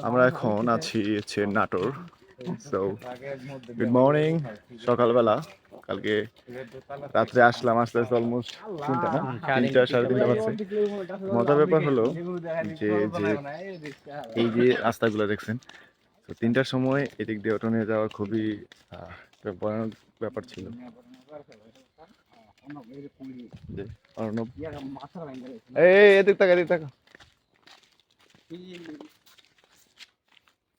আমরা এখন আছি হচ্ছে নাটোর। সো গুড মর্নিং, সকালবেলা। কালকে রাত্রে আসলাম, আস্তে আস্তে অলমোস্ট তিনটা না 3টা 3:30 বাজছে। মজার ব্যাপার হলো যে যে এই যে রাস্তাগুলো দেখছেন, তো 3টার সময় এদিক দিয়ে অটো নিয়ে যাওয়া খুবই একটা ভয়ানক ব্যাপার ছিল। অর্ণব এদিক থাকা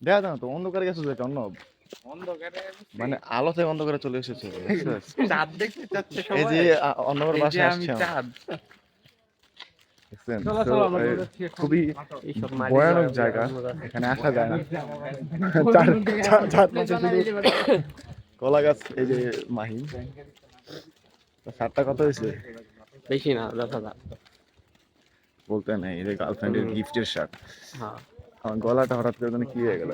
দেখা দাও তো অন্ধকারে গেছো যে অর্ণব, মানে আলো থেকে অন্ধকারে চলে এসেছে। এই যে অর্ণবের বাসায় আসছে খুবই ভয়ানক জায়গা, এখানে আসা যায় না। কলা গাছ, এই যে মাহিম শার্টটা কত হয়েছে? বেশি না, 10,000 বলতে নাই, এই যে গার্লফ্রেন্ডের গিফটের শার্ট। আমার গলাটা হঠাৎ করে কি হয়ে গেল।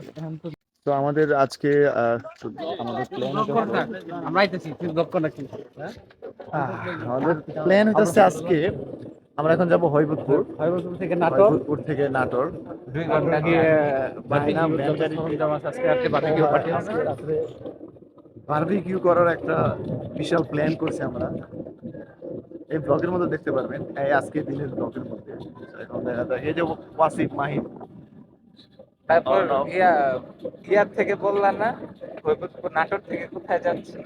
তো আমাদের আজকে আমাদের প্ল্যান হচ্ছে আজকে আমরা এখন যাব হরিপুর থেকে নাটোর, থেকে নাটোর বারবিকিউ করার একটা বিশাল প্ল্যান করছি আমরা। এই ব্লগের মধ্যে দেখতে পারবেন, এই আজকের দিনের ব্লগের মধ্যে। এখন দেখা যায় এই যে ওয়াসিফ মাহিম, তারপর ইয়ার থেকে বললাম না নাটোর থেকে কোথায় যাচ্ছি?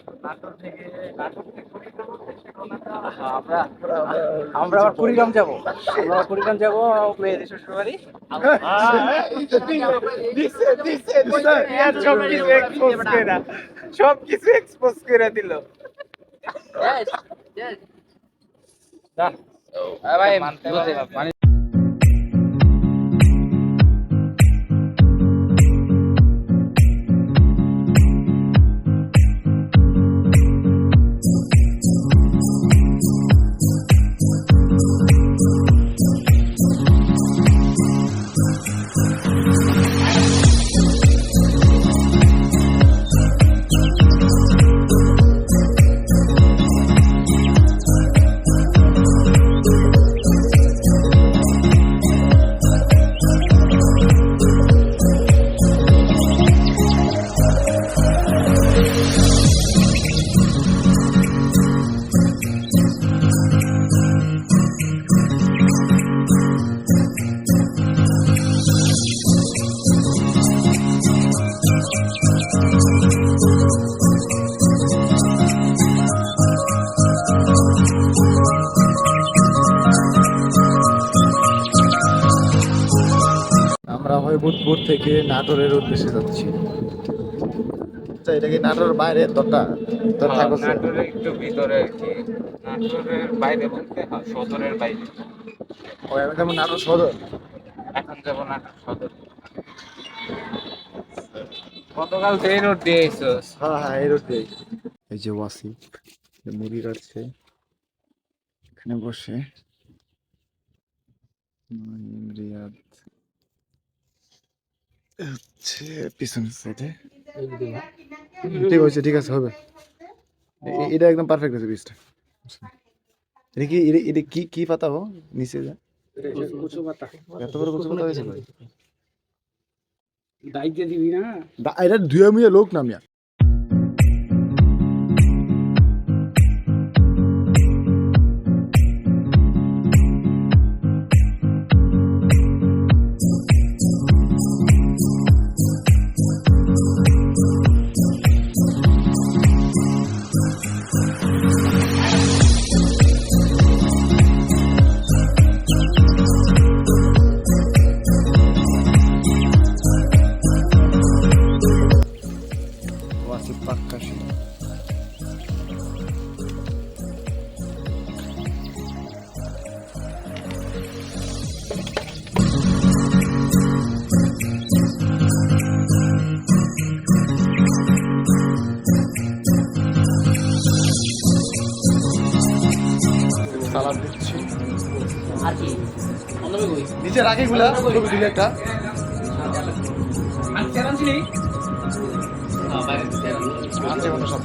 আমরা আবার কুড়িগ্রাম যাবো। কুড়িগ্রাম যাবো মেয়েদের শ্বশুর বাড়ি। সবকিছু এক্সপোজ করে দিল। আমরা হরিপুর থেকে নাটোরের উদ্দেশ্যে যাচ্ছি। এটা কি নাটোরের বাইরে? নাটোরের একটু ভিতরে আর কি, নাটোরের বাইরে বলতে সদরের বাইরে। এখন যেমন নাটোর সদর, এখন যাবো নাটোর সদর। গতকাল তো এই রোড দিয়ে এসেছিস? হ্যাঁ এই রোড দিয়ে। এই যে ওয়াসিফ মুড়ি কাটছে এখানে বসে। রিয়াদ হচ্ছে পিছনের সাইডে। ঠিক আছে, ঠিক আছে, হবে। এটা একদম পারফেক্ট আছে পিসটা। এটা কি এটা কি কি পাতা হো নিচে যা কচু পাতা। এত বড় কচু পাতা হয়েছে ভাই? দাইতে দিবি না? এটা ধুয়ে মুয়ে লোক না মিয়া। সালাদ দিচ্ছি আর কি নিচে রাখি গুলা দিলে একটা সব